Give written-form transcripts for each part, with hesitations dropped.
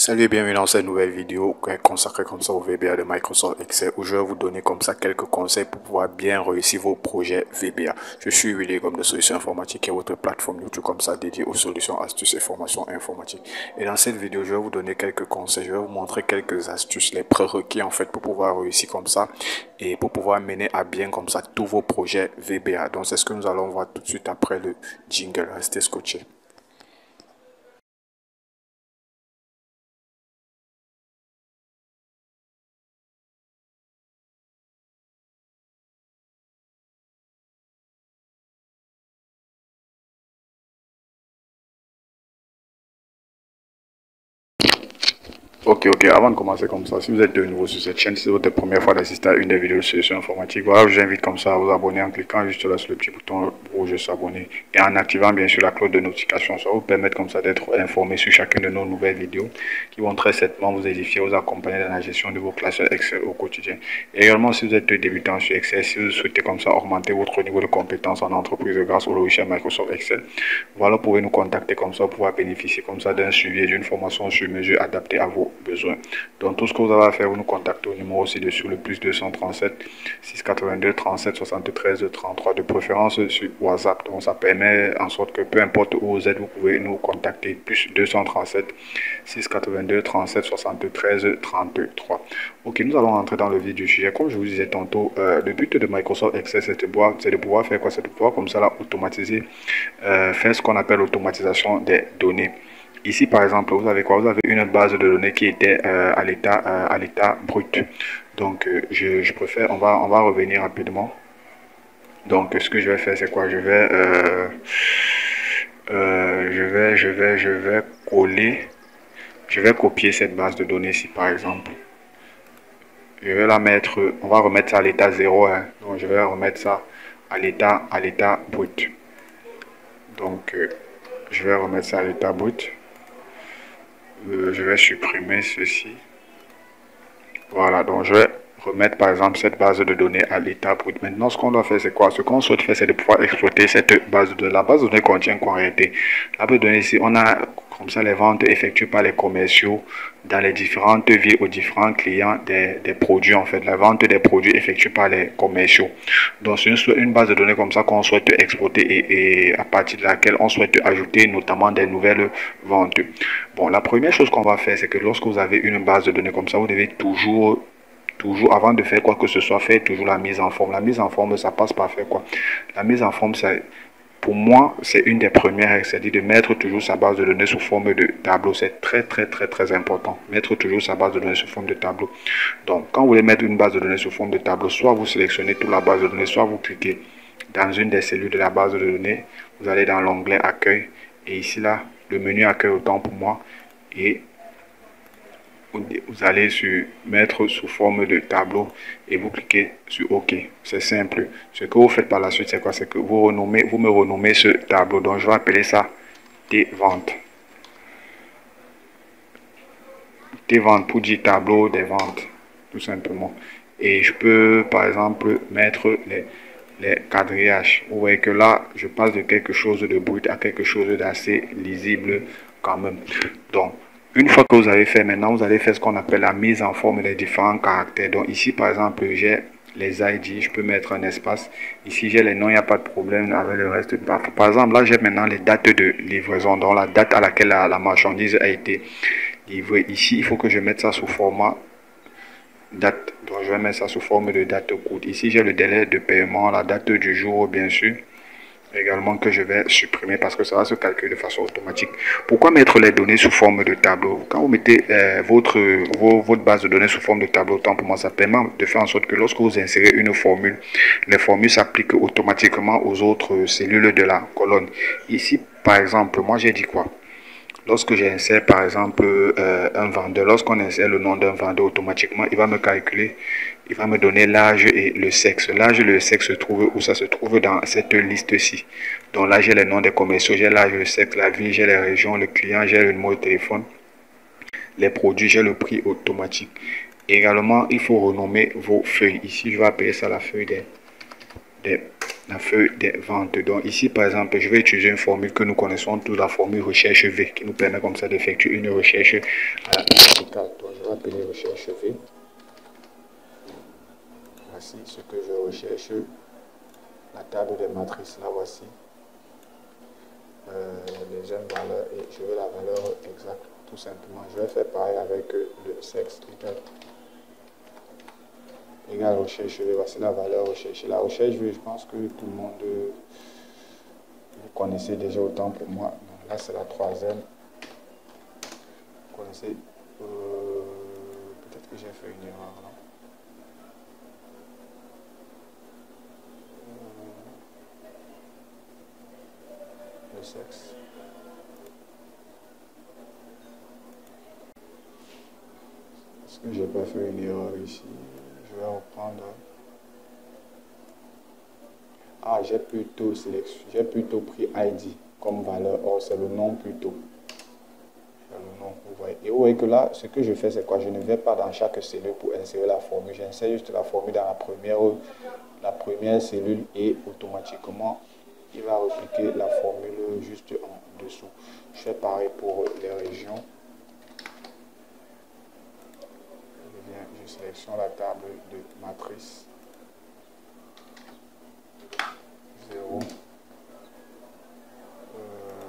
Salut et bienvenue dans cette nouvelle vidéo consacrée comme ça au VBA de Microsoft Excel où je vais vous donner comme ça quelques conseils pour pouvoir bien réussir vos projets VBA. Je suis Willy comme de Solutions Informatiques qui est votre plateforme YouTube comme ça dédiée aux solutions, astuces et formations informatiques. Et dans cette vidéo, je vais vous donner quelques conseils, je vais vous montrer quelques astuces, les prérequis en fait pour pouvoir réussir comme ça et pour pouvoir mener à bien comme ça tous vos projets VBA. Donc c'est ce que nous allons voir tout de suite après le jingle. Restez scotchés. Ok, avant de commencer comme ça, si vous êtes de nouveau sur cette chaîne, si c'est votre première fois d'assister à une des vidéos de solutions informatiques, voilà, je vous invite comme ça à vous abonner en cliquant juste là sur le petit bouton rouge s'abonner et en activant bien sûr la cloche de notification. Ça va vous permettre comme ça d'être informé sur chacune de nos nouvelles vidéos qui vont très certainement vous édifier, vous accompagner dans la gestion de vos classes Excel au quotidien. Et également, si vous êtes débutant sur Excel, si vous souhaitez comme ça augmenter votre niveau de compétence en entreprise grâce au logiciel Microsoft Excel, voilà, vous pouvez nous contacter comme ça, pour pouvoir bénéficier comme ça d'un suivi et d'une formation sur mesure adaptée à vos besoins. Donc tout ce que vous avez à faire, vous nous contactez au numéro ci-dessus, le plus 237 682 37 73 33, de préférence sur WhatsApp. Donc ça permet en sorte que peu importe où vous êtes, vous pouvez nous contacter, plus 237 682 37 73 33. Ok, nous allons entrer dans le vif du sujet. Comme je vous disais tantôt, le but de Microsoft Excel, c'est de pouvoir faire quoi? C'est de pouvoir comme ça là automatiser, faire ce qu'on appelle l'automatisation des données. Ici, par exemple, vous avez quoi? Vous avez une base de données qui était à l'état brut. Donc, je préfère, on va revenir rapidement. Donc, ce que je vais faire, c'est quoi? Je vais coller, je vais copier cette base de données ici, par exemple. Je vais la mettre, on va remettre ça à l'état 0, hein. Donc, je vais remettre ça à l'état brut. Donc, je vais remettre ça à l'état brut. Je vais supprimer ceci. Voilà, donc je vais remettre par exemple cette base de données à l'état brut. Maintenant, ce qu'on doit faire, c'est quoi? Ce qu'on souhaite faire, c'est de pouvoir exploiter cette base de données. La base de données contient quoi en réalité? La base de données ici, on a comme ça les ventes effectuées par les commerciaux dans les différentes villes aux différents clients des produits en fait. La vente des produits effectuée par les commerciaux. Donc c'est une base de données comme ça qu'on souhaite exploiter et à partir de laquelle on souhaite ajouter notamment des nouvelles ventes. Bon, la première chose qu'on va faire, c'est que lorsque vous avez une base de données comme ça, vous devez toujours avant de faire quoi que ce soit, faire toujours la mise en forme. La mise en forme, ça passe par faire quoi? La mise en forme, pour moi, c'est une des premières règles, c'est-à-dire de mettre toujours sa base de données sous forme de tableau. C'est très important. Mettre toujours sa base de données sous forme de tableau. Donc, quand vous voulez mettre une base de données sous forme de tableau, soit vous sélectionnez toute la base de données, soit vous cliquez dans une des cellules de la base de données. Vous allez dans l'onglet Accueil. Et ici, là, le menu Accueil autant pour moi. Et vous allez sur mettre sous forme de tableau et vous cliquez sur OK. C'est simple. Ce que vous faites par la suite, c'est quoi? C'est que vous me renommez ce tableau. Donc je vais appeler ça des ventes. Des ventes pour dire tableau des ventes, tout simplement. Et je peux par exemple mettre les quadrillages. Vous voyez que là, je passe de quelque chose de brut à quelque chose d'assez lisible quand même. Donc, une fois que vous avez fait, maintenant, vous allez faire ce qu'on appelle la mise en forme des différents caractères. Donc ici, par exemple, j'ai les ID, je peux mettre un espace. Ici, j'ai les noms, il n'y a pas de problème avec le reste. Par exemple, là, j'ai maintenant les dates de livraison, donc la date à laquelle la marchandise a été livrée. Ici, il faut que je mette ça sous format date. Donc, je vais mettre ça sous forme de date courte. Ici, j'ai le délai de paiement, la date du jour, bien sûr. Également que je vais supprimer parce que ça va se calculer de façon automatique. Pourquoi mettre les données sous forme de tableau? Quand vous mettez votre base de données sous forme de tableau, autant pour moi, ça permet de faire en sorte que lorsque vous insérez une formule, les formules s'appliquent automatiquement aux autres cellules de la colonne. Ici, par exemple, moi j'ai dit quoi? Lorsque j'insère par exemple un vendeur, lorsqu'on insère le nom d'un vendeur, automatiquement, il va me calculer, il va me donner l'âge et le sexe. L'âge et le sexe se trouvent où? Ça se trouve dans cette liste-ci. Donc là, j'ai les noms des commerciaux, j'ai l'âge, le sexe, la ville, j'ai les régions, le client, j'ai le numéro de téléphone, les produits, j'ai le prix automatique. Également, il faut renommer vos feuilles. Ici, je vais appeler ça la feuille des la feuille des ventes. Donc ici, par exemple, je vais utiliser une formule que nous connaissons tous, la formule recherche V, qui nous permet comme ça d'effectuer une recherche mathématique. Donc je vais appeler recherche V. Voici ce que je recherche. La table des matrices, là voici. Les jeunes valeurs et je veux la valeur exacte, tout simplement. Je vais faire pareil avec le sexe égal recherche. Voici la valeur recherchée. La recherche, je pense que tout le monde vous connaissez déjà autant pour moi. Donc là, c'est la troisième. Vous connaissez. Peut-être que j'ai fait une erreur là. Le sexe. Est-ce que j'ai pas fait une erreur ici? Je vais reprendre. Ah, j'ai plutôt pris ID comme valeur. Or, c'est le nom plutôt. Le nom, vous voyez. Et vous voyez que là, ce que je fais, c'est quoi? Je ne vais pas dans chaque cellule pour insérer la formule. J'insère juste la formule dans la première cellule et automatiquement, il va repliquer la formule juste en dessous. Je fais pareil pour les régions. Je sélectionne la table de matrice. 0.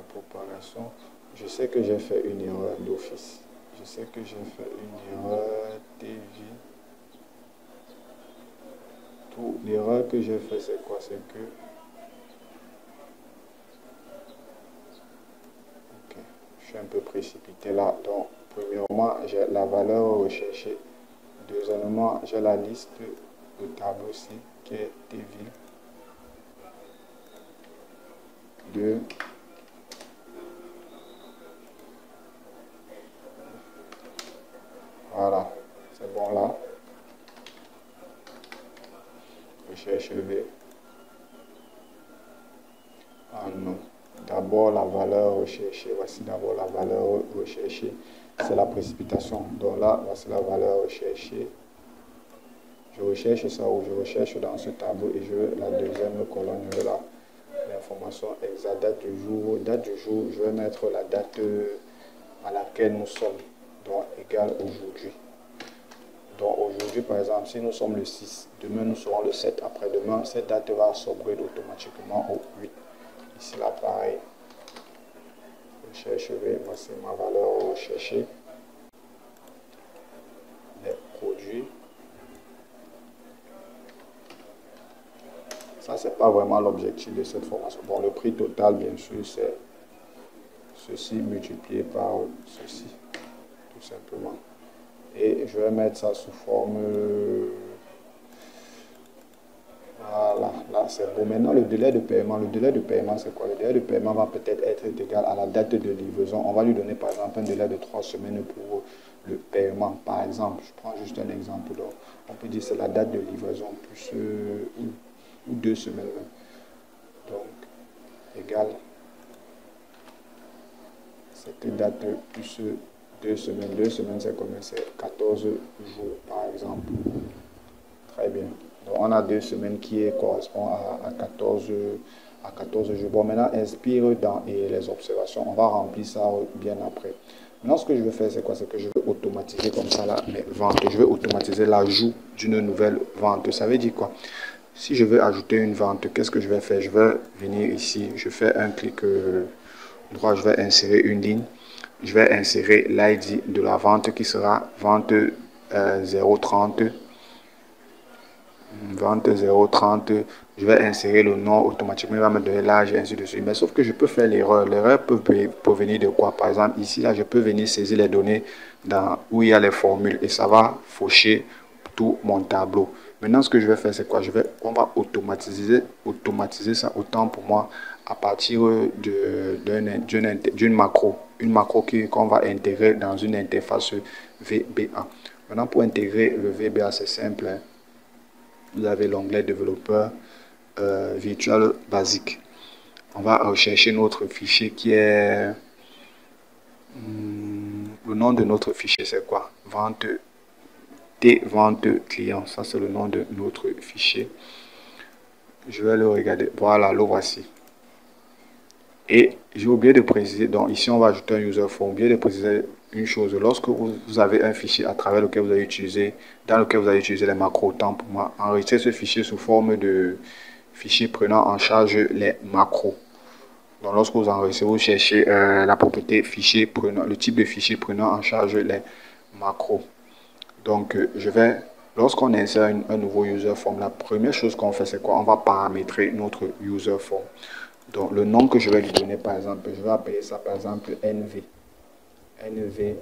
Propagation. Je sais que j'ai fait une erreur d'office. Je sais que j'ai fait une erreur TV. L'erreur que j'ai fait, c'est quoi? C'est que... Ok, je suis un peu précipité là. Donc, premièrement, j'ai la valeur recherchée. Deuxièmement, j'ai la liste de tableau aussi qui est TV. 2. Voilà, c'est bon là. Recherche V. Ah non. D'abord la valeur recherchée. Voici d'abord la valeur recherchée. C'est la précipitation. Donc là, voici la valeur recherchée. Je recherche ça ou je recherche dans ce tableau et je veux la deuxième colonne. Je veux l'information exacte, date du jour. Date du jour, je vais mettre la date à laquelle nous sommes. Donc égale aujourd'hui. Donc aujourd'hui, par exemple, si nous sommes le 6, demain nous serons le 7, après-demain, cette date va s'ouvrir automatiquement au 8. Ici, là, pareil. Recherche V, voici ma valeur recherchée. Les produits. Ça, c'est pas vraiment l'objectif de cette formation. Bon, le prix total, bien sûr, c'est ceci multiplié par ceci, tout simplement. Et je vais mettre ça sous forme... Voilà, là c'est bon. Maintenant, le délai de paiement c'est quoi? Le délai de paiement va peut-être être égal à la date de livraison. On va lui donner par exemple un délai de 3 semaines pour le paiement. Par exemple, je prends juste un exemple. Donc, on peut dire que c'est la date de livraison plus ou 2 semaines. Donc, égal cette date plus 2 semaines. 2 semaines, c'est combien? C'est 14 jours, par exemple. Très bien. Donc, on a 2 semaines qui correspond à 14 jours. Bon, maintenant, inspire dans les observations. On va remplir ça bien après. Maintenant, ce que je vais faire, c'est quoi? C'est que je vais automatiser comme ça là mes ventes. Je vais automatiser l'ajout d'une nouvelle vente. Ça veut dire quoi? Si je veux ajouter une vente, qu'est-ce que je vais faire? Je vais venir ici, je fais un clic droit, je vais insérer une ligne. Je vais insérer l'ID de la vente qui sera vente 030. Vente 030, je vais insérer le nom, automatiquement il va me donner l'âge et ainsi de suite. Mais sauf que je peux faire l'erreur. L'erreur peut provenir de quoi? Par exemple, ici, là, je peux venir saisir les données où il y a les formules et ça va faucher tout mon tableau. Maintenant, ce que je vais faire, c'est quoi? On va automatiser ça autant pour moi à partir d'une macro. Une macro qu'on va intégrer dans une interface VBA. Maintenant, pour intégrer le VBA, c'est simple. Hein? Vous avez l'onglet développeur Virtual Basic. On va rechercher notre fichier qui est... le nom de notre fichier, c'est quoi? Vente client. Ça, c'est le nom de notre fichier. Je vais le regarder. Voilà, le voici. Et j'ai oublié de préciser, donc ici on va ajouter un user form. Oublié de préciser une chose, lorsque vous avez un fichier à travers lequel vous allez utiliser, dans lequel vous allez utiliser les macros, autant pour moi, enregistrer ce fichier sous forme de fichier prenant en charge les macros. Donc lorsque vous enregistrez, vous cherchez la propriété fichier prenant, le type de fichier prenant en charge les macros. Donc lorsqu'on insère un nouveau user form, la première chose qu'on fait c'est quoi? On va paramétrer notre user form. Donc le nom que je vais lui donner par exemple, je vais appeler ça par exemple NV. NV,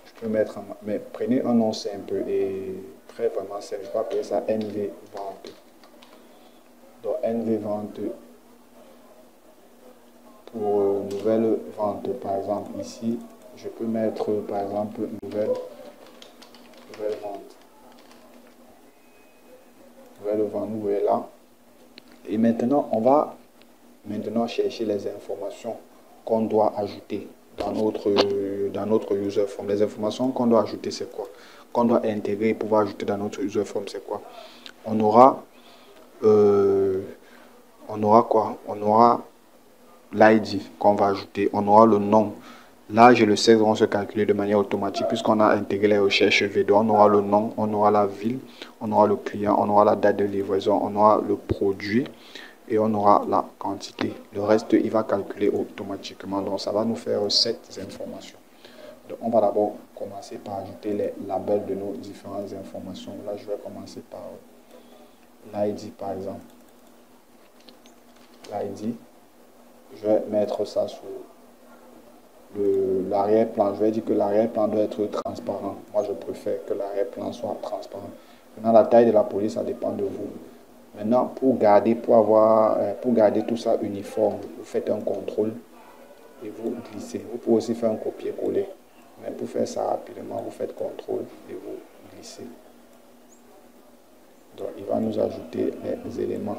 je peux mettre, mais prenez un nom simple et très vraiment simple, je vais appeler ça NV vente. Donc NV vente pour nouvelle vente par exemple ici, je peux mettre par exemple nouvelle vente. Nouvelle vente, vous voyez là. Et maintenant, on va chercher les informations qu'on doit ajouter dans notre user form. Les informations qu'on doit ajouter, c'est quoi? Qu'on doit intégrer pour pouvoir ajouter dans notre user form, c'est quoi? On aura quoi? On aura l'ID qu'on va ajouter. On aura le nom. L'âge et le sexe vont se calculer de manière automatique puisqu'on a intégré les recherches V2. On aura le nom, on aura la ville, on aura le client, on aura la date de livraison, on aura le produit et on aura la quantité. Le reste, il va calculer automatiquement. Donc, ça va nous faire 7 informations. Donc, on va d'abord commencer par ajouter les labels de nos différentes informations. Là, je vais commencer par l'ID, par exemple. L'ID, je vais mettre ça sur l'arrière-plan. Je vais dire que l'arrière-plan doit être transparent. Moi, je préfère que l'arrière-plan soit transparent. Maintenant, la taille de la police, ça dépend de vous. Maintenant, pour garder tout ça uniforme, vous faites un contrôle et vous glissez. Vous pouvez aussi faire un copier-coller. Mais pour faire ça rapidement, vous faites contrôle et vous glissez. Donc, il va nous ajouter les éléments.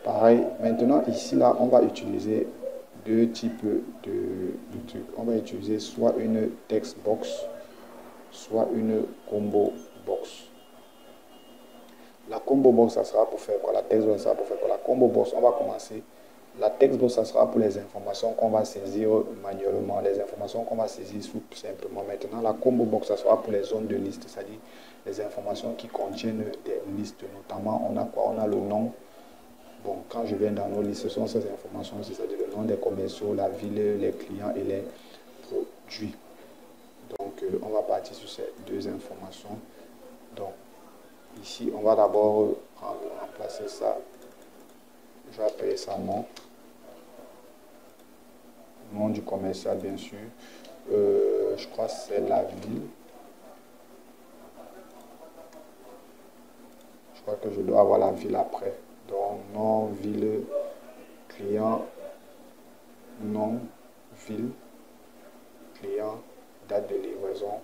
Pareil, maintenant, ici, là, on va utiliser deux types de trucs. On va utiliser soit une text box, soit une combo box. La combo box, ça sera pour faire quoi? La text box, ça sera pour faire quoi? La combo box, on va commencer. La text box, ça sera pour les informations qu'on va saisir manuellement, les informations qu'on va saisir tout simplement. Maintenant, la combo box, ça sera pour les zones de liste, c'est-à-dire les informations qui contiennent des listes. Notamment, on a quoi? On a le nom. Bon, quand je viens dans nos listes, ce sont ces informations, c'est-à-dire le nom des commerciaux, la ville, les clients et les produits. Donc, on va partir sur ces deux informations. Donc, ici, on va d'abord remplacer ça. Je vais appeler ça nom. Nom du commercial, bien sûr. Je crois que c'est la ville. Je crois que je dois avoir la ville après. Donc, nom, ville, client, nom, ville, client, date de livraison,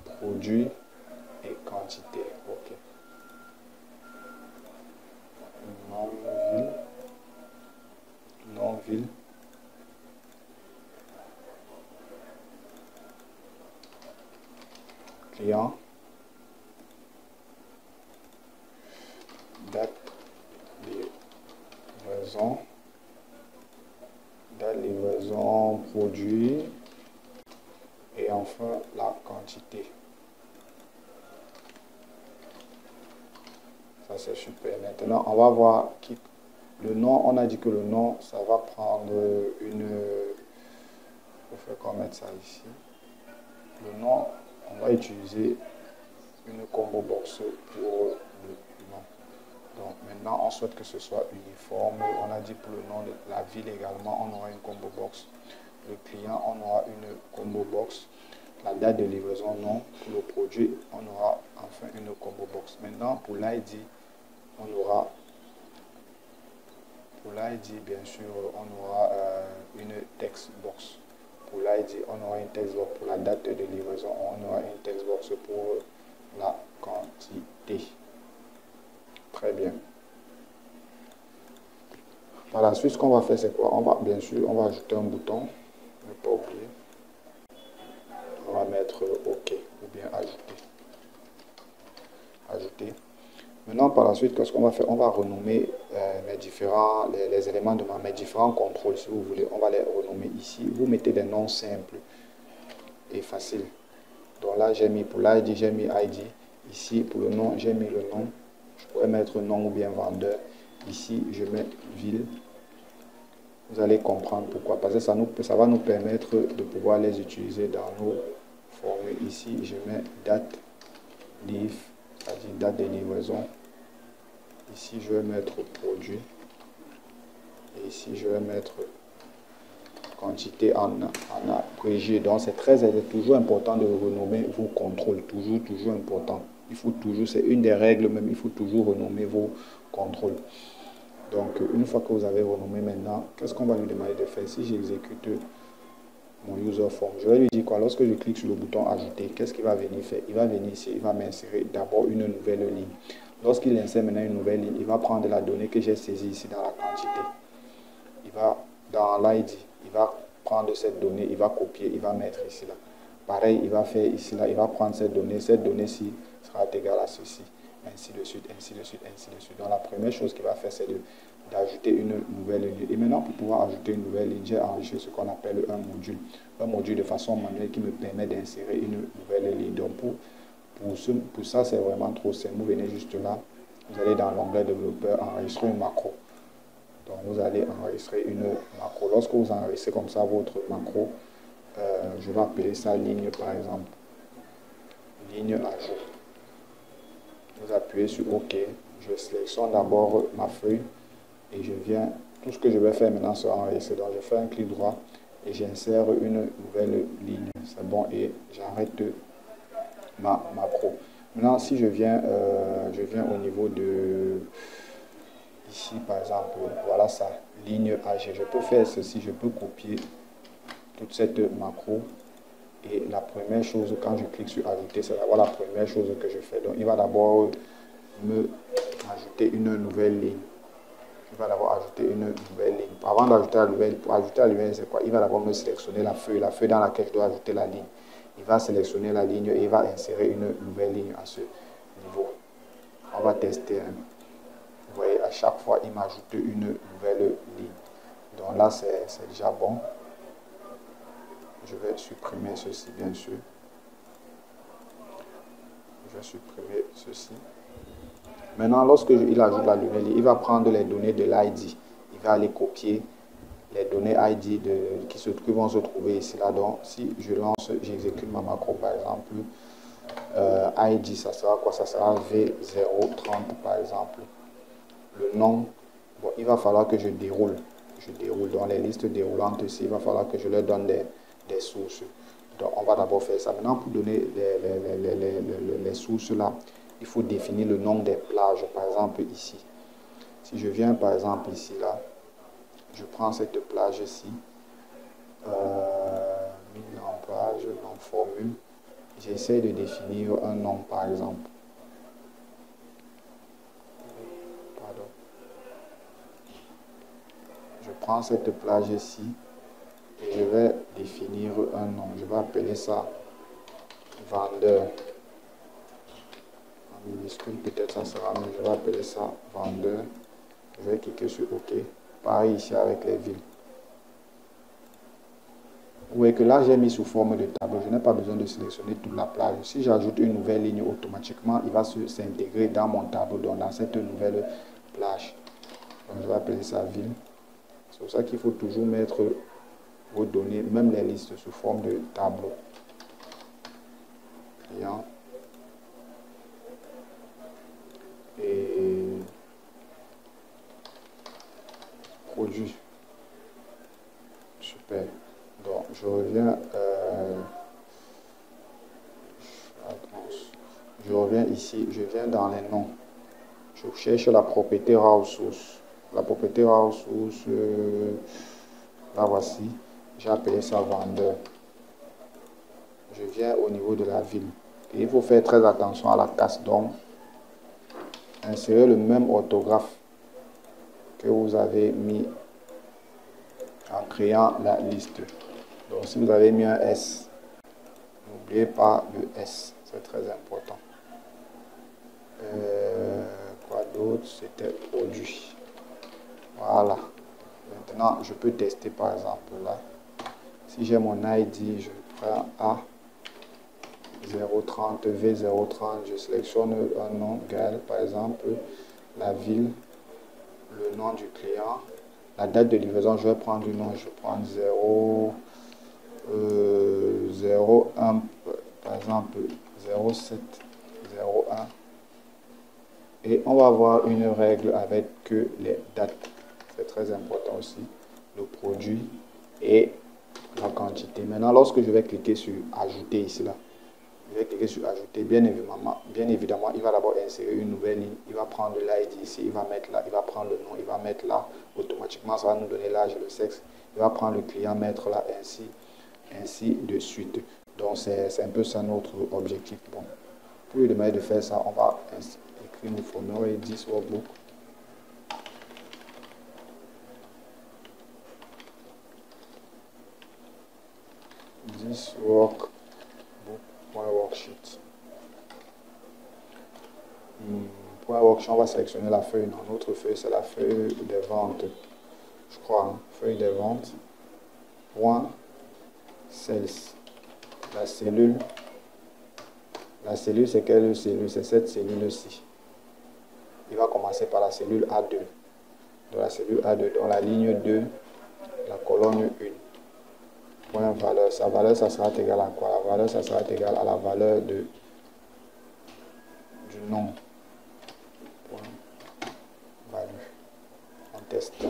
produit et quantité. OK. Nom, ville, nom, ville, client, date livraison, produit et enfin la quantité. Ça c'est super. Maintenant on va voir le nom. On a dit que le nom ça va prendre une, je vais qu'on mette ça ici. Le nom, on va utiliser une combo box pour le nom. Donc maintenant, on souhaite que ce soit uniforme. On a dit pour le nom de la ville également, on aura une combo box. Le client, on aura une combo box. La date de livraison, non. Pour le produit, on aura enfin une combo box. Maintenant, pour l'ID, on aura, pour l'ID, bien sûr, on aura une text box. Pour l'ID, on aura une text box. Pour la date de livraison, on aura une text box pour la quantité. Très bien. Par la suite, ce qu'on va faire, c'est quoi? On va, bien sûr, on va ajouter un bouton. Ne pas oublier. On va mettre OK ou bien ajouter. Ajouter. Maintenant, par la suite, qu'est-ce qu'on va faire? On va renommer les éléments de mes différents contrôles, si vous voulez. On va les renommer ici. Vous mettez des noms simples et faciles. Donc là, j'ai mis pour l'ID, j'ai mis ID. Ici, pour le nom, j'ai mis le nom. Je pourrais mettre nom ou bien vendeur. Ici, je mets ville. Vous allez comprendre pourquoi. Parce que ça va nous permettre de pouvoir les utiliser dans nos formules. Ici, je mets date, livre, c'est-à-dire date de livraison. Ici, je vais mettre produit. Et ici, je vais mettre quantité en abrégé. Donc, c'est toujours important de renommer vos contrôles. Toujours important. Il faut toujours, c'est une des règles même, il faut toujours renommer vos contrôles. Donc, une fois que vous avez renommé maintenant, qu'est-ce qu'on va lui demander de faire? Si j'exécute mon user form, je vais lui dire quoi? Lorsque je clique sur le bouton ajouter, qu'est-ce qu'il va venir faire? Il va venir ici, il va m'insérer d'abord une nouvelle ligne. Lorsqu'il insère maintenant une nouvelle ligne, il va prendre la donnée que j'ai saisie ici dans la quantité. Il va dans l'ID, il va prendre cette donnée, il va copier, il va mettre ici là. Pareil, il va faire ici là, il va prendre cette donnée-ci sera égale à ceci. Ainsi de suite, ainsi de suite, ainsi de suite. Donc la première chose qu'il va faire, c'est d'ajouter une nouvelle ligne. Et maintenant, pour pouvoir ajouter une nouvelle ligne, j'ai enregistré ce qu'on appelle un module. Un module de façon manuelle qui me permet d'insérer une nouvelle ligne. Donc pour ça, c'est vraiment trop simple. Vous venez juste là, vous allez dans l'onglet développeur, enregistrer une macro. Donc vous allez enregistrer une macro. Lorsque vous enregistrez comme ça votre macro, je vais appeler ça ligne par exemple. Ligne à jour. Vous appuyez sur OK. Je sélectionne d'abord ma feuille et je viens. Tout ce que je vais faire maintenant sera enregistré. Donc je fais un clic droit et j'insère une nouvelle ligne. C'est bon et j'arrête ma macro. Maintenant, si je viens au niveau de ici par exemple, voilà ça, ligne AG. Je peux faire ceci, je peux copier toute cette macro. Et la première chose, quand je clique sur ajouter, c'est d'abord la première chose que je fais. Donc, il va d'abord me ajouter une nouvelle ligne. Il va d'abord ajouter une nouvelle ligne. Avant d'ajouter la nouvelle, pour ajouter la nouvelle, c'est quoi? Il va d'abord me sélectionner la feuille dans laquelle je dois ajouter la ligne. Il va sélectionner la ligne et il va insérer une nouvelle ligne à ce niveau. On va tester. Hein. Vous voyez, à chaque fois, il m'ajoute une nouvelle ligne. Donc là, c'est déjà bon. Je vais supprimer ceci, bien sûr. Je vais supprimer ceci. Maintenant, lorsque il ajoute la nouvelle ligne, il va prendre les données de l'ID. Il va aller copier les données ID qui vont se trouver ici. Là. Donc, si je lance, j'exécute ma macro, par exemple, ID, ça sera quoi? Ça sera V030, par exemple. Le nom, bon, il va falloir que je déroule. Je déroule dans les listes déroulantes ici. Il va falloir que je leur donne des sources. Donc, on va d'abord faire ça. Maintenant, pour donner les sources là, il faut définir le nom des plages. Par exemple, ici. Si je viens, par exemple, ici, là, je prends cette plage ici. Mise en page, en formule. J'essaie de définir un nom, par exemple. Pardon. Je prends cette plage ici. Et je vais définir un nom. Je vais appeler ça vendeur. En minuscule, peut-être ça sera mieux. Je vais appeler ça vendeur. Je vais cliquer sur OK. Pareil ici avec les villes. Vous voyez que là, j'ai mis sous forme de tableau. Je n'ai pas besoin de sélectionner toute la plage. Si j'ajoute une nouvelle ligne, automatiquement, il va s'intégrer dans mon tableau, donc dans cette nouvelle plage. Donc, je vais appeler ça ville. C'est pour ça qu'il faut toujours mettre vos données, même les listes, sous forme de tableau. Client. Et produit. Super. Donc, je reviens. Je reviens ici. Je viens dans les noms. Je cherche la propriété raw source. La propriété raw source. La voici. J'ai appelé ça vendeur. Je viens au niveau de la ville. Et il faut faire très attention à la casse. Donc, insérez le même orthographe que vous avez mis en créant la liste. Donc, si vous avez mis un S, n'oubliez pas le S. C'est très important. Quoi l'autre, c'était produit. Voilà. Maintenant, je peux tester par exemple là. Si j'ai mon ID, je prends A030, V030, je sélectionne un nom, Gaël par exemple, la ville, le nom du client, la date de livraison, je vais prendre du nom, je vais prendre 01, par exemple 0701. Et on va avoir une règle avec que les dates. C'est très important aussi. Le produit et la quantité. Maintenant, lorsque je vais cliquer sur ajouter ici, là, je vais cliquer sur ajouter. Bien évidemment, il va d'abord insérer une nouvelle ligne. Il va prendre l'ID ici, il va mettre là, il va prendre le nom, il va mettre là. Automatiquement, ça va nous donner l'âge et le sexe. Il va prendre le client, mettre là, ainsi de suite. Donc, c'est un peu ça notre objectif. Bon, pour lui demander de faire ça, on va écrire nos formulaires et 10 workbook. 10 workbook.worksheet. Pour un workshop, on va sélectionner la feuille. Non, notre feuille, c'est la feuille des ventes. Je crois, hein, feuille des ventes. Point sales. La cellule, c'est quelle cellule? C'est cette cellule-ci. Il va commencer par la cellule A2. Dans la cellule A2, dans la ligne 2, la colonne 1. Point valeur. Sa valeur, ça sera égal à quoi? La valeur, ça sera égal à la valeur du nom. Point value. On teste.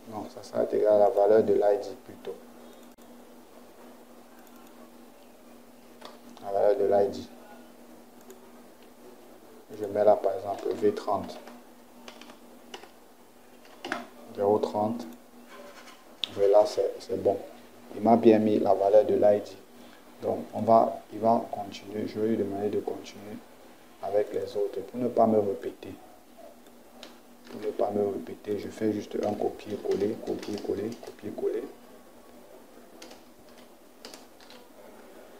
Non, ça sera égal à la valeur de l'ID plutôt. La valeur de l'ID. Je mets là par exemple V30. 030. Voilà, c'est bon. Il m'a bien mis la valeur de l'ID. Donc, il va continuer. Je vais lui demander de continuer avec les autres. Pour ne pas me répéter. Je fais juste un copier-coller, copier-coller, copier-coller.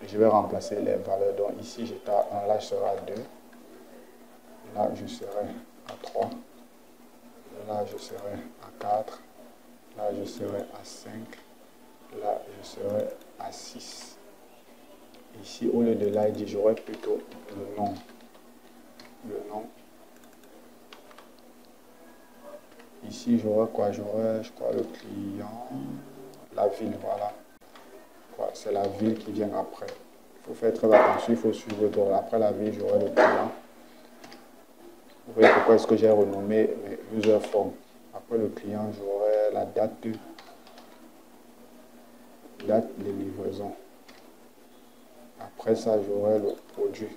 Je vais remplacer les valeurs. Donc, ici, j'étais à 1, là, je serai à 2. Là, je serai à 3. Là, je serai à 4. Là, je serai à 5. Là, je serai à 6. Ici, au lieu de l'ID, j'aurai plutôt le nom. Le nom. Ici, j'aurai quoi? J'aurai, je crois, le client. La ville, voilà. C'est la ville qui vient après. Il faut faire très attention, il faut suivre. Donc, après la ville, j'aurai le client. Vous voyez pourquoi est-ce que j'ai renommé mes user form. Après le client, j'aurai la date de livraison. Après ça, j'aurai le produit.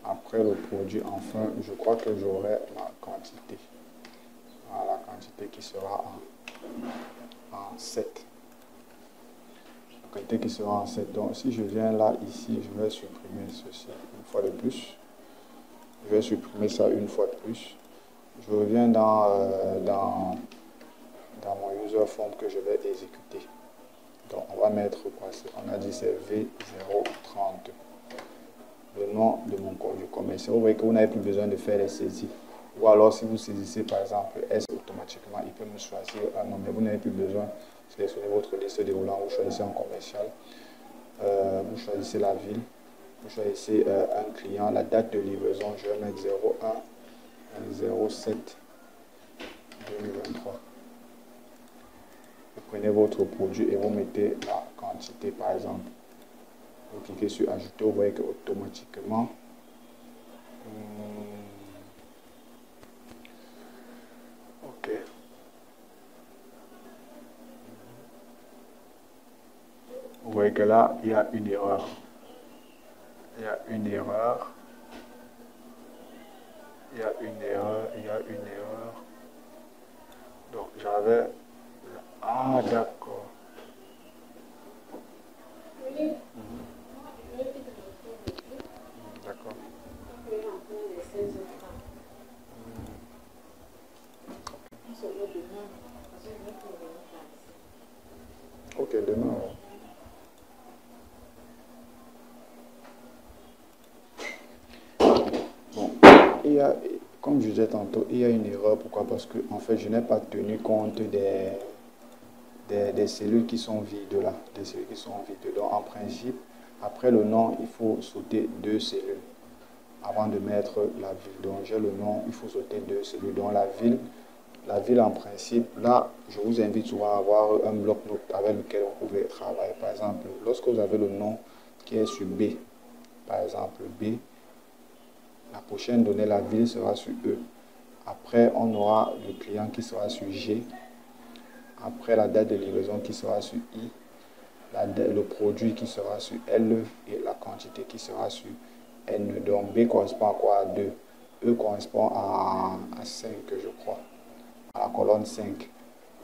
Après le produit, enfin, je crois que j'aurai ma quantité. Voilà, la quantité qui sera en 7. La quantité qui sera en 7. Donc, si je viens là, ici, je vais supprimer ceci une fois de plus. Je vais supprimer ça une fois de plus. Je reviens dans mon user form que je vais exécuter. Donc, on va mettre quoi? On a dit c'est V030. Le nom de mon compte du commercial. Vous voyez que vous n'avez plus besoin de faire les saisies. Ou alors, si vous saisissez par exemple S automatiquement, il peut me choisir un nom, mais vous n'avez plus besoin. Sélectionnez votre liste déroulant, vous choisissez un commercial, vous choisissez la ville, vous choisissez un client, la date de livraison, je vais mettre 01 07 2023. Vous prenez votre produit et vous mettez la quantité par exemple. Vous cliquez sur ajouter, vous voyez que automatiquement ok. Vous voyez que là, il y a une erreur. Il y a une erreur. Il y a une erreur. Il y a une erreur. Donc, j'avais... Ah, d'accord. D'accord. Ok, demain. comme je disais tantôt, il y a une erreur. Pourquoi? Parce que en fait, je n'ai pas tenu compte des cellules qui sont vides là. Des cellules qui sont vides. Donc, en principe, après le nom, il faut sauter 2 cellules avant de mettre la ville. Donc, j'ai le nom, il faut sauter 2 cellules. Donc, la ville en principe, là, je vous invite souvent à avoir un bloc-notes avec lequel vous pouvez travailler. Par exemple, lorsque vous avez le nom qui est sur B, par exemple B, la prochaine donnée, la ville sera sur E. Après, on aura le client qui sera sur G. Après, la date de livraison qui sera sur I. Le produit qui sera sur L et la quantité qui sera sur N. Donc, B correspond à quoi? À 2. E correspond à 5, je crois, à la colonne 5.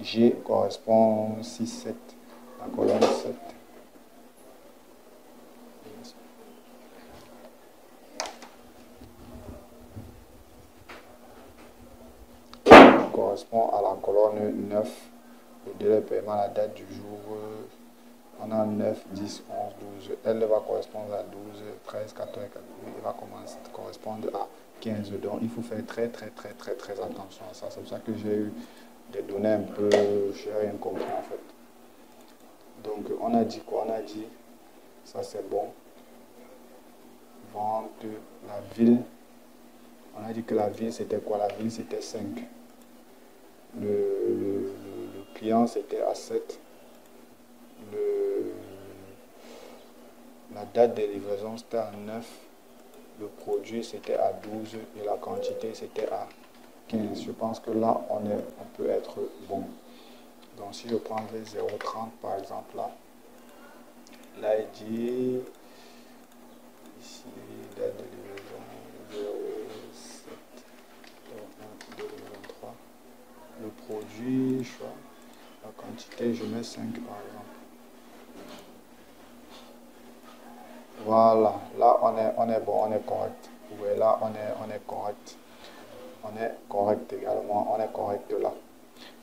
G correspond 6, 7, la colonne 7. Correspond à la colonne 9. Le délai de paiement, la date du jour, on a 9, 10, 11, 12. Elle va correspondre à 12, 13, 14, 14. Il va correspondre à 15. Donc, il faut faire très attention à ça. C'est pour ça que j'ai eu des données un peu, je n'ai rien compris en fait. Donc, on a dit quoi? On a dit, ça c'est bon. Vente, la ville. On a dit que la ville c'était quoi? La ville c'était 5. Le client c'était à 7. La date de livraison c'était à 9. Le produit c'était à 12 et la quantité c'était à 15. Je pense que là on peut être bon. Donc si je prends les 0,30 par exemple là il dit ici date de livraison 0,7 1 2023. Le produit, choix, la quantité, je mets 5 par exemple. Voilà, là on est bon, on est correct. Vous voyez là, on est correct. On est correct également, on est correct là.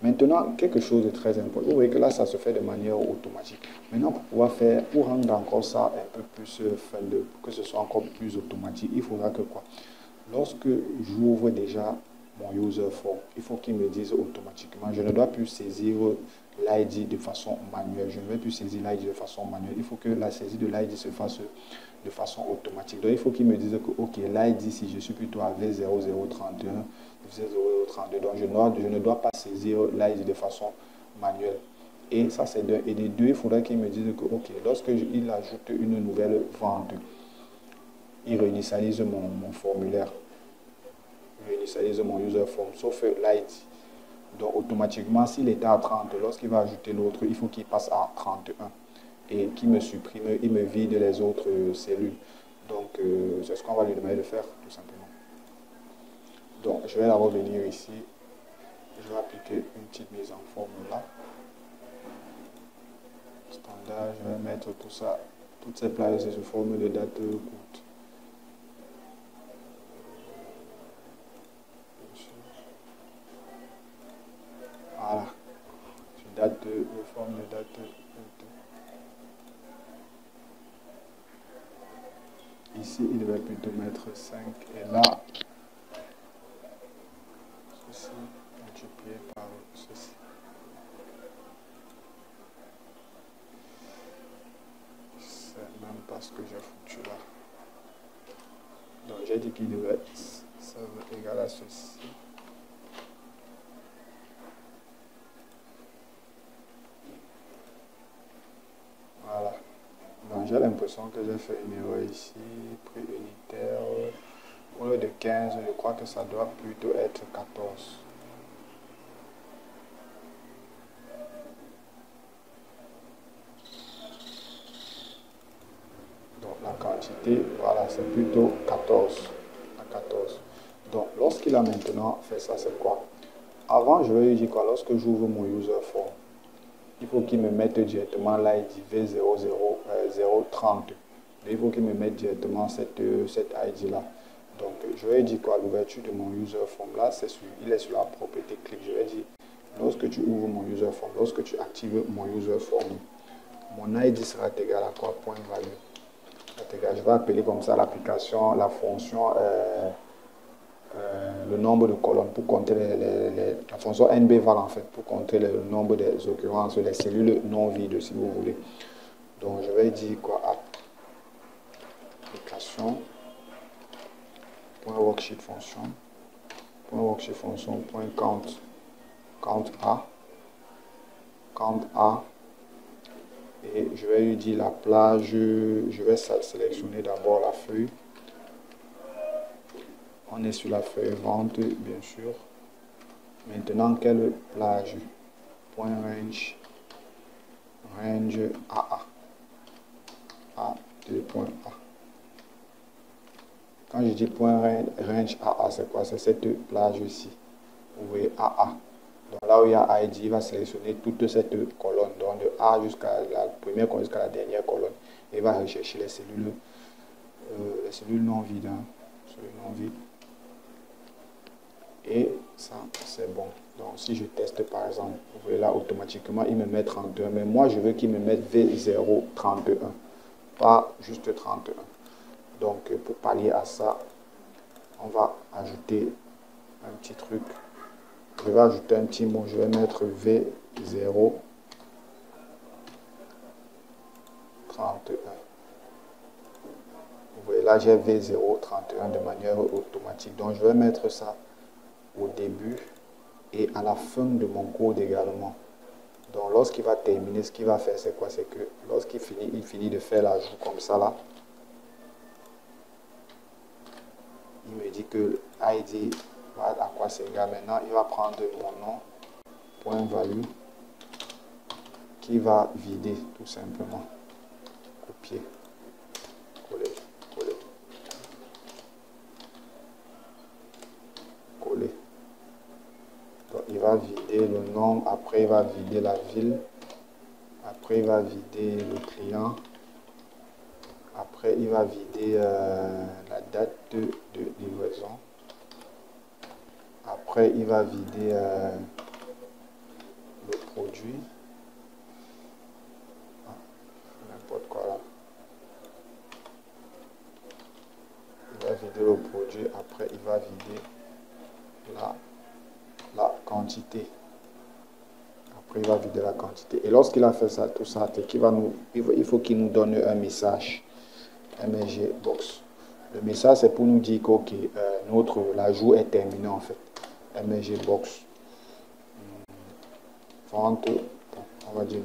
Maintenant, quelque chose de très important. Vous voyez que là, ça se fait de manière automatique. Maintenant, pour rendre encore ça un peu plus que ce soit encore plus automatique, il faudra que quoi? Lorsque j'ouvre déjà mon user form, il faut qu'il me dise automatiquement. Je ne dois plus saisir l'ID de façon manuelle. Je ne vais plus saisir l'ID de façon manuelle. Il faut que la saisie de l'ID se fasse de façon automatique. Donc, il faut qu'il me dise que, ok, l'ID, si je suis plutôt à V0031, V0032, donc je ne dois pas saisir l'ID de façon manuelle. Et ça, c'est deux. Et des deux, il faudrait qu'il me dise que, ok, lorsqu'il ajoute une nouvelle vente, il réinitialise mon formulaire. Il réinitialise mon user form, sauf l'ID. Donc, automatiquement, s'il était à 30, lorsqu'il va ajouter l'autre, il faut qu'il passe à 31 et qu'il me supprime, il me vide les autres cellules. Donc, c'est ce qu'on va lui demander de faire, tout simplement. Donc, je vais d'abord venir ici. Je vais appliquer une petite mise en forme là. Standard, je vais mettre tout ça, toutes ces plages sous forme de date courte. Voilà. Forme de date courte. Ici, il devait plutôt mettre 5 et là, ceci multiplié par ceci. C'est même pas ce que j'ai foutu là. Donc j'ai dit qu'il devait être, ça va égal à ceci. Voilà. Donc j'ai l'impression que j'ai fait une erreur ici. Prix unitaire. Au lieu de 15, je crois que ça doit plutôt être 14. Donc la quantité, voilà, c'est plutôt 14. À 14. Donc lorsqu'il a maintenant fait ça, c'est quoi? Avant, je vais lui dire quoi? Lorsque j'ouvre mon user form, il faut qu'il me mette directement l'ID V00030. Il faut qu'il me mette directement cette ID là. Donc je vais dire quoi? L'ouverture de mon user form là, il est sur la propriété clic. Je vais dire, lorsque tu ouvres mon user form, lorsque tu actives mon user form, mon ID sera égal à quoi? Point value. Je vais appeler comme ça l'application, la fonction le nombre de colonnes, pour compter la fonction NBVAL en fait, pour compter le nombre des occurrences, les cellules non vides si vous voulez. Donc je vais dire quoi? Application, point worksheet fonction, point count A, et je vais lui dire la plage, je vais sélectionner d'abord la feuille. On est sur la feuille vente, bien sûr. Maintenant, quelle plage? Point range AA. A2.A. Quand je dis point range AA, c'est quoi? C'est cette plage ici. Vous voyez AA. Donc là où il y a ID, il va sélectionner toute cette colonne. Donc de A jusqu'à la première colonne jusqu'à la dernière colonne. Et il va rechercher les cellules non vides. Cellules non vides. Et ça, c'est bon. Donc, si je teste par exemple, vous voyez là, automatiquement, il me met 31. Mais moi, je veux qu'il me mette V031, pas juste 31. Donc, pour pallier à ça, on va ajouter un petit truc. Je vais ajouter un petit mot. Je vais mettre V031. Vous voyez là, j'ai V031 de manière automatique. Donc, je vais mettre ça au début et à la fin de mon code également. Donc lorsqu'il va terminer, ce qu'il va faire, c'est quoi? C'est que lorsqu'il finit de faire l'ajout comme ça là, il me dit que ID à quoi c'est égal. Maintenant, il va prendre mon nom, point value, qui va vider tout simplement. Copier, coller, coller, coller. Donc, il va vider le nom, après il va vider la ville, après il va vider le client, après il va vider la date de livraison, après il va vider le produit, n'importe quoi là. Il va vider le produit, après il va vider la quantité. Après il va vider la quantité. Et lorsqu'il a fait ça, tout ça, il faut qu'il nous donne un message. MSG box. Le message c'est pour nous dire que okay, l'ajout est terminé en fait. MSG box. Vente, on va dire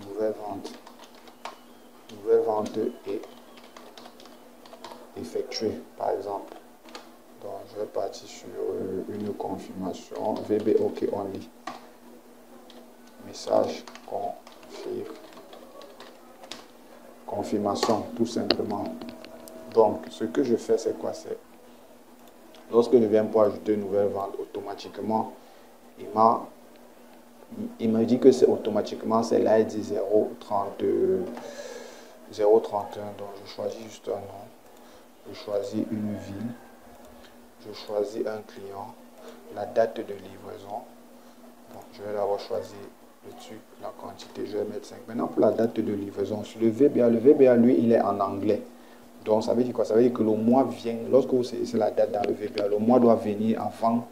nouvelle vente est effectuée par exemple. Donc je vais partir sur une confirmation VB OK only. Message confirmation tout simplement. Donc ce que je fais c'est quoi? C'est lorsque je viens pour ajouter une nouvelle vente, automatiquement il me dit que c'est automatiquement c'est l'ID 031. Donc je choisis juste un nom, je choisis une ville, je choisis un client, la date de livraison. Bon, je vais d'abord choisir le truc, la quantité, je vais mettre 5. Maintenant pour la date de livraison, sur le VBA lui il est en anglais. Donc ça veut dire quoi? Ça veut dire que le mois vient, lorsque vous saisissez la date dans le VBA, le mois doit venir avant.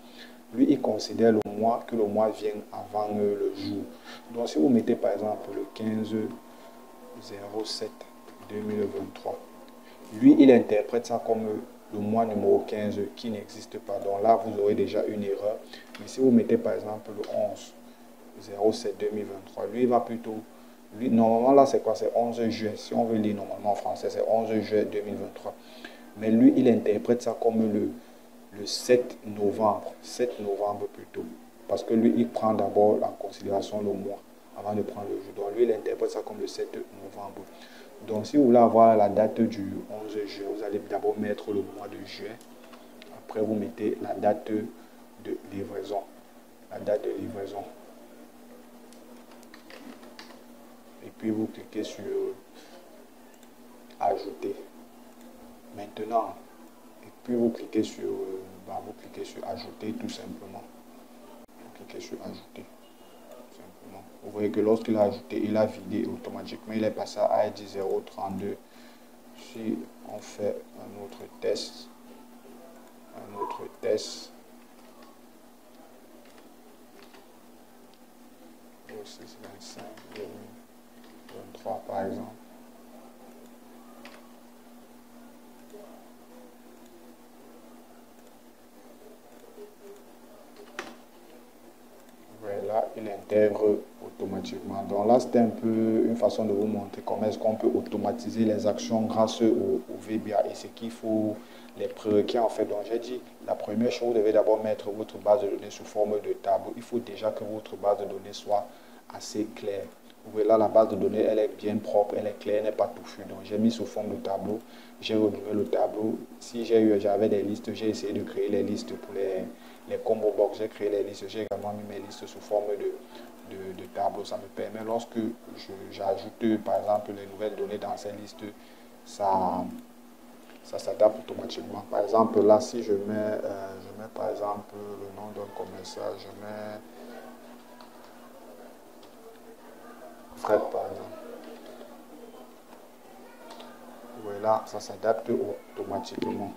Lui, il considère le mois, que le mois vient avant le jour. Donc, si vous mettez par exemple le 15/07/2023, lui, il interprète ça comme le mois numéro 15 qui n'existe pas. Donc là, vous aurez déjà une erreur. Mais si vous mettez par exemple le 11/07/2023, lui, il va plutôt... Lui, normalement, là, c'est quoi? C'est 11 juin. Si on veut lire normalement en français, c'est 11 juin 2023. Mais lui, il interprète ça comme le 7 novembre plutôt, parce que lui il prend d'abord en considération le mois avant de prendre le jour. Donc lui il interprète ça comme le 7 novembre. Donc si vous voulez avoir la date du 11 juin, vous allez d'abord mettre le mois de juin, après vous mettez la date de livraison, et puis vous cliquez sur ajouter. Maintenant, et puis vous cliquez sur ajouter tout simplement. Vous cliquez sur ajouter tout simplement. Vous voyez que lorsqu'il a ajouté, il a vidé automatiquement. Il est passé à ID 032. Si on fait un autre test, un autre test. 06 25 23 par exemple. Voilà, il intègre automatiquement. Donc là, c'était un peu une façon de vous montrer comment est-ce qu'on peut automatiser les actions grâce au VBA et ce qu'il faut, les prérequis en fait. Donc j'ai dit, la première chose, vous devez d'abord mettre votre base de données sous forme de tableau. Il faut déjà que votre base de données soit assez claire. Vous voyez là, la base de données, elle est bien propre, elle est claire, elle n'est pas touffue. Donc j'ai mis sous forme de tableau, j'ai renouvelé le tableau. Si j'avais des listes, j'ai essayé de créer les listes pour les combo box, j'ai créé les listes, j'ai également mis mes listes sous forme de tableau. Ça me permet, lorsque j'ajoute par exemple les nouvelles données dans ces listes, ça s'adapte automatiquement. Par exemple, là, si je mets par exemple le nom d'un commerçant, je mets Fred par exemple. Voilà, ça s'adapte automatiquement.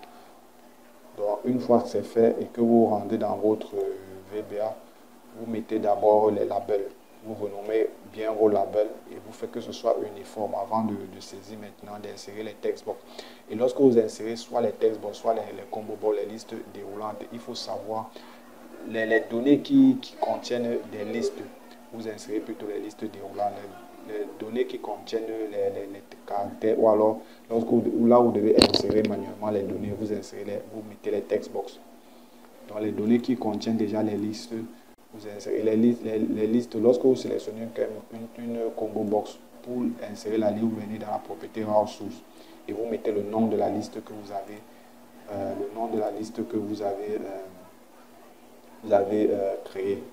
Donc, une fois que c'est fait et que vous rendez dans votre VBA, vous mettez d'abord les labels. Vous renommez bien vos labels et vous faites que ce soit uniforme avant de saisir maintenant, d'insérer les textbox. Et lorsque vous insérez soit les textbox, soit les combo box, les listes déroulantes, il faut savoir les données qui contiennent des listes. Vous insérez plutôt les listes déroulantes, les données qui contiennent les caractères, ou alors là où vous devez insérer manuellement les données, vous mettez les textbox. Donc les données qui contiennent déjà les listes, vous insérez les listes. Lorsque vous sélectionnez une combo box pour insérer la liste, vous venez dans la propriété raw source et vous mettez le nom de la liste que vous avez, créé.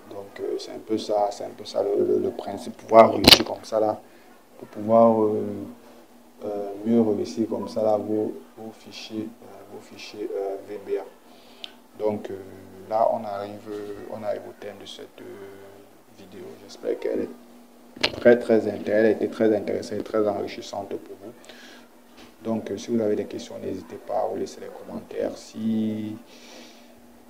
Donc c'est un peu ça, le principe, pouvoir réussir comme ça là, pour pouvoir mieux réussir comme ça là vos fichiers VBA. Donc là on arrive au terme de cette vidéo. J'espère qu'elle est très intéressante, elle a été très intéressante et très enrichissante pour vous. Donc si vous avez des questions, n'hésitez pas à vous laisser les commentaires.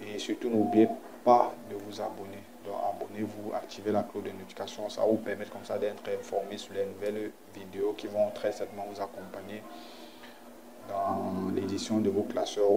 Et surtout n'oubliez pas de vous abonner. Donc abonnez-vous, activez la cloche de notification, ça va vous permettre comme ça d'être informé sur les nouvelles vidéos qui vont très certainement vous accompagner dans l'édition de vos classeurs